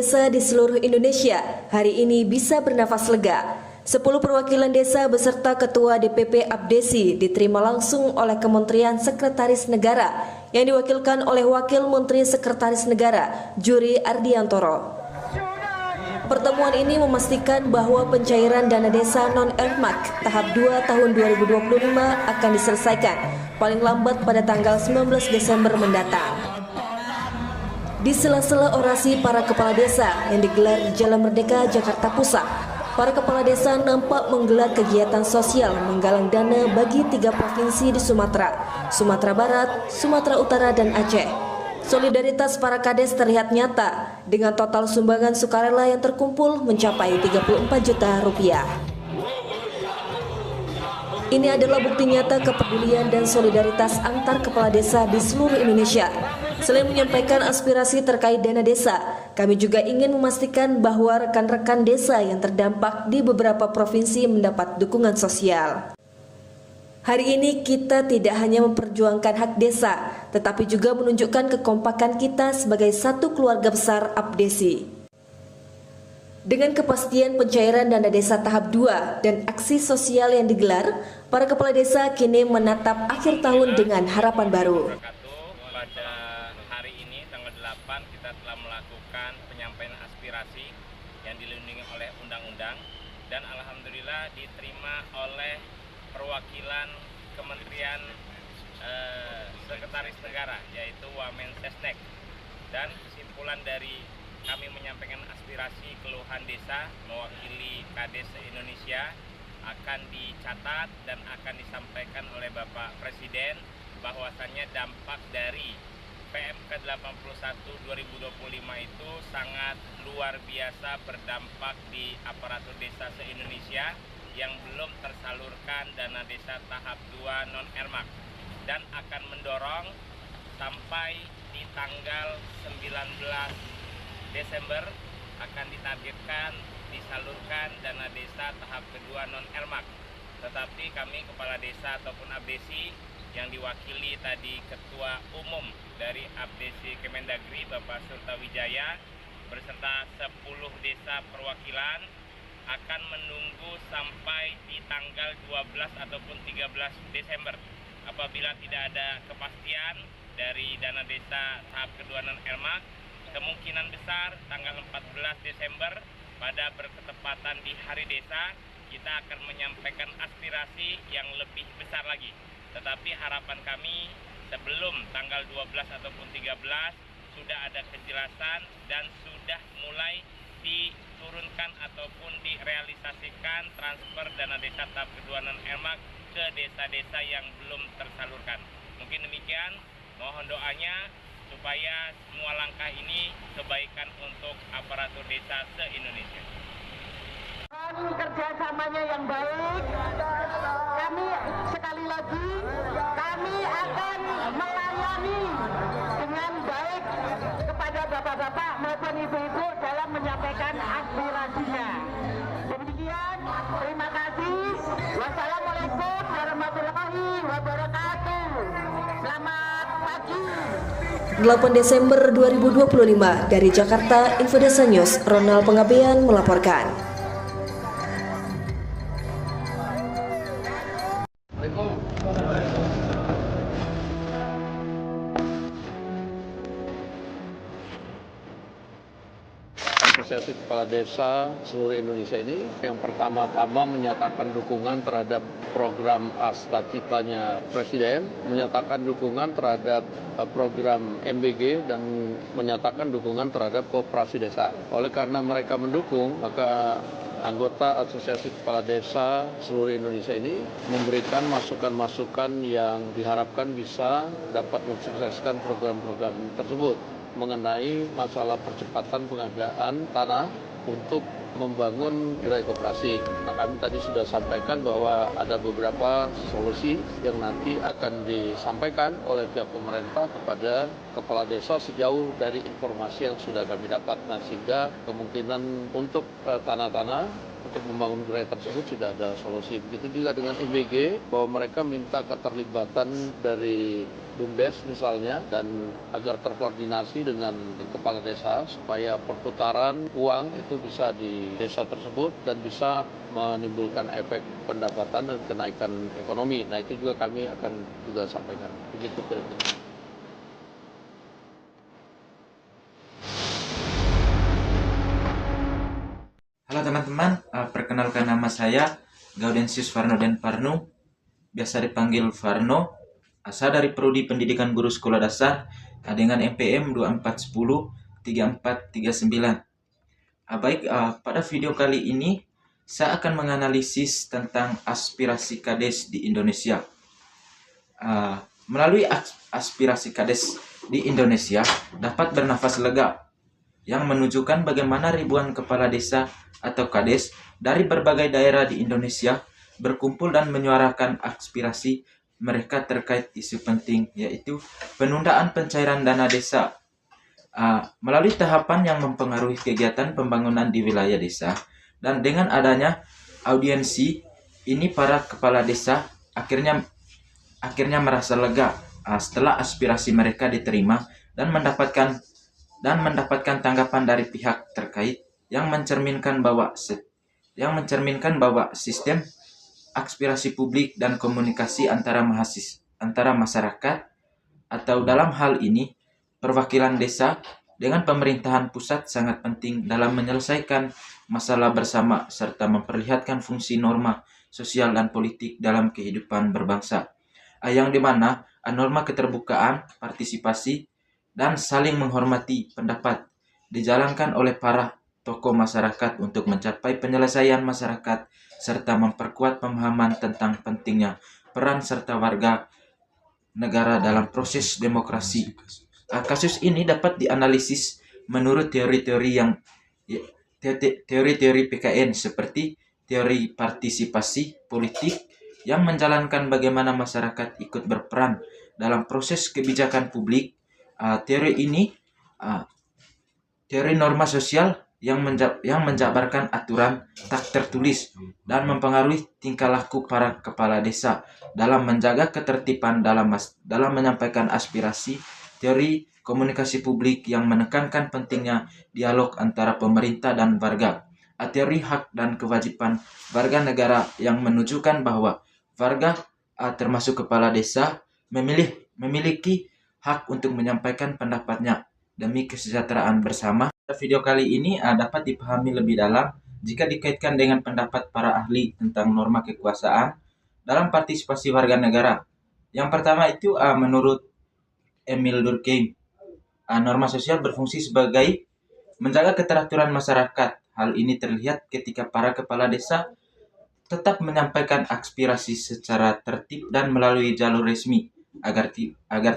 desa di seluruh Indonesia hari ini bisa bernafas lega. 10 perwakilan desa beserta Ketua DPP Abdesi diterima langsung oleh Kementerian Sekretaris Negara yang diwakilkan oleh Wakil Menteri Sekretaris Negara, Juri Ardiantoro. Pertemuan ini memastikan bahwa pencairan dana desa non-ERMAK tahap 2 tahun 2025 akan diselesaikan paling lambat pada tanggal 19 Desember mendatang. Di sela-sela orasi para kepala desa yang digelar di Jalan Merdeka, Jakarta Pusat, para kepala desa nampak menggelar kegiatan sosial menggalang dana bagi 3 provinsi di Sumatera Barat, Sumatera Utara, dan Aceh. Solidaritas para kades terlihat nyata dengan total sumbangan sukarela yang terkumpul mencapai 34 juta rupiah. Ini adalah bukti nyata kepedulian dan solidaritas antar kepala desa di seluruh Indonesia. Selain menyampaikan aspirasi terkait dana desa, kami juga ingin memastikan bahwa rekan-rekan desa yang terdampak di beberapa provinsi mendapat dukungan sosial. Hari ini kita tidak hanya memperjuangkan hak desa, tetapi juga menunjukkan kekompakan kita sebagai satu keluarga besar Abdesi. Dengan kepastian pencairan dana desa tahap 2 dan aksi sosial yang digelar, para kepala desa kini menatap akhir tahun dengan harapan baru. Pada hari ini, tanggal 8, kita telah melakukan penyampaian aspirasi yang dilindungi oleh undang-undang dan alhamdulillah diterima oleh perwakilan Kementerian Sekretaris Negara, yaitu Wamensesnek. Dan kesimpulan dari kami menyampaikan aspirasi keluhan desa mewakili Kades se-Indonesia akan dicatat dan akan disampaikan oleh Bapak Presiden bahwasannya dampak dari PMK 81 2025 itu sangat luar biasa berdampak di aparatur desa se-Indonesia yang belum tersalurkan dana desa tahap 2 non-ERMAK dan akan mendorong sampai di tanggal 19 Desember akan ditargetkan disalurkan dana desa tahap kedua non-ERMAK. Tetapi kami kepala desa ataupun Abdesi yang diwakili tadi Ketua Umum dari Abdesi Kemendagri Bapak Surtawijaya beserta 10 desa perwakilan akan menunggu sampai di tanggal 12 ataupun 13 Desember. Apabila tidak ada kepastian dari dana desa tahap kedua non-ERMAK, kemungkinan besar tanggal 14 Desember pada berketepatan di Hari Desa kita akan menyampaikan aspirasi yang lebih besar lagi. Tetapi harapan kami sebelum tanggal 12 ataupun 13 sudah ada kejelasan dan sudah mulai diturunkan ataupun direalisasikan transfer dana desa tahap kedua non-ERMAK ke desa-desa yang belum tersalurkan. Mungkin demikian, mohon doanya supaya semua langkah ini kebaikan untuk aparatur desa se-Indonesia. Kerjasamanya yang baik, kami sekali lagi kami akan melayani dengan baik kepada bapak-bapak maupun ibu-ibu dalam menyampaikan aspirasinya. Demikian, terima kasih. Wassalamualaikum warahmatullahi wabarakatuh. Selamat pagi. 8 Desember 2025 dari Jakarta, Infodesa News, Ronald Pengabean melaporkan. Asosiasi Kepala Desa seluruh Indonesia ini yang pertama-tama menyatakan dukungan terhadap program Astatifanya Presiden, menyatakan dukungan terhadap program MBG dan menyatakan dukungan terhadap koperasi desa. Oleh karena mereka mendukung, maka anggota Asosiasi Kepala Desa seluruh Indonesia ini memberikan masukan-masukan yang diharapkan bisa dapat mensukseskan program-program tersebut mengenai masalah percepatan pengadaan tanah untuk membangun wilayah koperasi. Nah, kami tadi sudah sampaikan bahwa ada beberapa solusi yang nanti akan disampaikan oleh pihak pemerintah kepada kepala desa sejauh dari informasi yang sudah kami dapat. Nah, sehingga kemungkinan untuk tanah-tanah untuk membangun wilayah tersebut sudah ada solusi. Begitu juga dengan IBG, bahwa mereka minta keterlibatan dari BUMDes misalnya, dan agar terkoordinasi dengan kepala desa supaya perputaran uang itu bisa di desa tersebut dan bisa menimbulkan efek pendapatan dan kenaikan ekonomi. Nah, itu juga kami akan juga sampaikan. Begitu kira-kira. Halo teman-teman, perkenalkan nama saya Gaudensius Farno Den Parnu, biasa dipanggil Farno. Saya dari Prodi Pendidikan Guru Sekolah Dasar dengan NPM 24103439. Baik, pada video kali ini saya akan menganalisis tentang aspirasi Kades di Indonesia. Melalui aspirasi Kades di Indonesia dapat bernafas lega yang menunjukkan bagaimana ribuan kepala desa atau Kades dari berbagai daerah di Indonesia berkumpul dan menyuarakan aspirasi mereka terkait isu penting, yaitu penundaan pencairan dana desa. Melalui tahapan yang mempengaruhi kegiatan pembangunan di wilayah desa, dan dengan adanya audiensi ini, para kepala desa akhirnya merasa lega setelah aspirasi mereka diterima dan mendapatkan tanggapan dari pihak terkait yang mencerminkan bahwa sistem aspirasi publik dan komunikasi antara masyarakat, atau dalam hal ini perwakilan desa dengan pemerintahan pusat, sangat penting dalam menyelesaikan masalah bersama serta memperlihatkan fungsi norma sosial dan politik dalam kehidupan berbangsa, yang dimana norma keterbukaan, partisipasi, dan saling menghormati pendapat dijalankan oleh para tokoh masyarakat untuk mencapai penyelesaian masyarakat serta memperkuat pemahaman tentang pentingnya peran serta warga negara dalam proses demokrasi. Kasus ini dapat dianalisis menurut teori-teori PKN seperti teori partisipasi politik yang menjalankan bagaimana masyarakat ikut berperan dalam proses kebijakan publik. Teori norma sosial yang menjabarkan aturan tak tertulis dan mempengaruhi tingkah laku para kepala desa dalam menjaga ketertiban dalam menyampaikan aspirasi. Teori komunikasi publik yang menekankan pentingnya dialog antara pemerintah dan warga. Teori hak dan kewajiban warga negara yang menunjukkan bahwa warga, termasuk kepala desa, memiliki hak untuk menyampaikan pendapatnya demi kesejahteraan bersama. Video kali ini dapat dipahami lebih dalam jika dikaitkan dengan pendapat para ahli tentang norma kekuasaan dalam partisipasi warga negara. Yang pertama itu menurut Emil Durkheim, norma sosial berfungsi sebagai menjaga keteraturan masyarakat. Hal ini terlihat ketika para kepala desa tetap menyampaikan aspirasi secara tertib dan melalui jalur resmi agar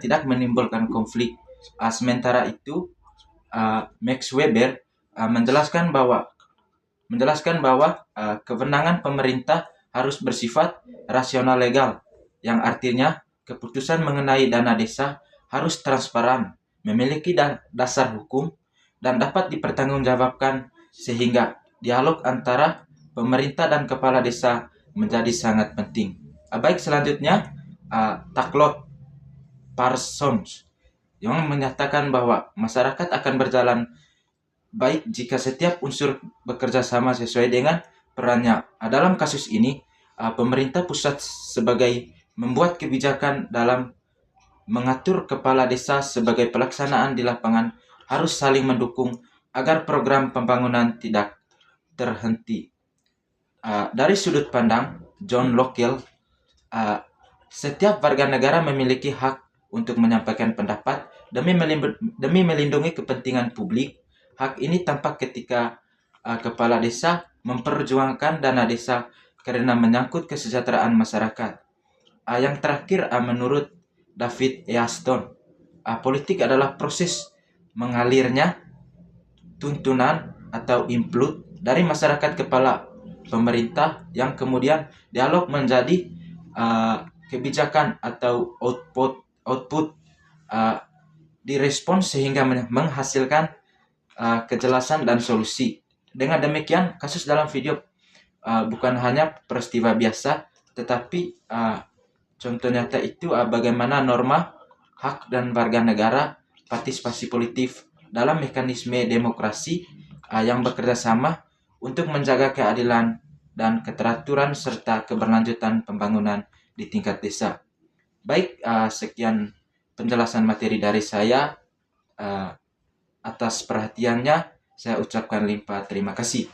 tidak menimbulkan konflik. Sementara itu, Max Weber menjelaskan bahwa kewenangan pemerintah harus bersifat rasional legal, yang artinya keputusan mengenai dana desa harus transparan, memiliki dasar hukum, dan dapat dipertanggungjawabkan, sehingga dialog antara pemerintah dan kepala desa menjadi sangat penting. Baik, selanjutnya Taklot Parsons yang menyatakan bahwa masyarakat akan berjalan baik jika setiap unsur bekerja sama sesuai dengan perannya. Dalam kasus ini, pemerintah pusat sebagai membuat kebijakan dalam mengatur kepala desa sebagai pelaksanaan di lapangan harus saling mendukung agar program pembangunan tidak terhenti. Dari sudut pandang John Locke, setiap warga negara memiliki hak untuk menyampaikan pendapat demi melindungi kepentingan publik. Hak ini tampak ketika kepala desa memperjuangkan dana desa karena menyangkut kesejahteraan masyarakat. Yang terakhir, menurut David Easton, politik adalah proses mengalirnya tuntunan atau input dari masyarakat kepala pemerintah yang kemudian dialog menjadi kebijakan atau output direspons sehingga menghasilkan kejelasan dan solusi. Dengan demikian, kasus dalam video bukan hanya peristiwa biasa, tetapi contoh nyata itu bagaimana norma hak dan warga negara, partisipasi politik dalam mekanisme demokrasi yang bekerja sama untuk menjaga keadilan dan keteraturan serta keberlanjutan pembangunan di tingkat desa. Baik, sekian penjelasan materi dari saya. Atas perhatiannya, saya ucapkan limpah terima kasih.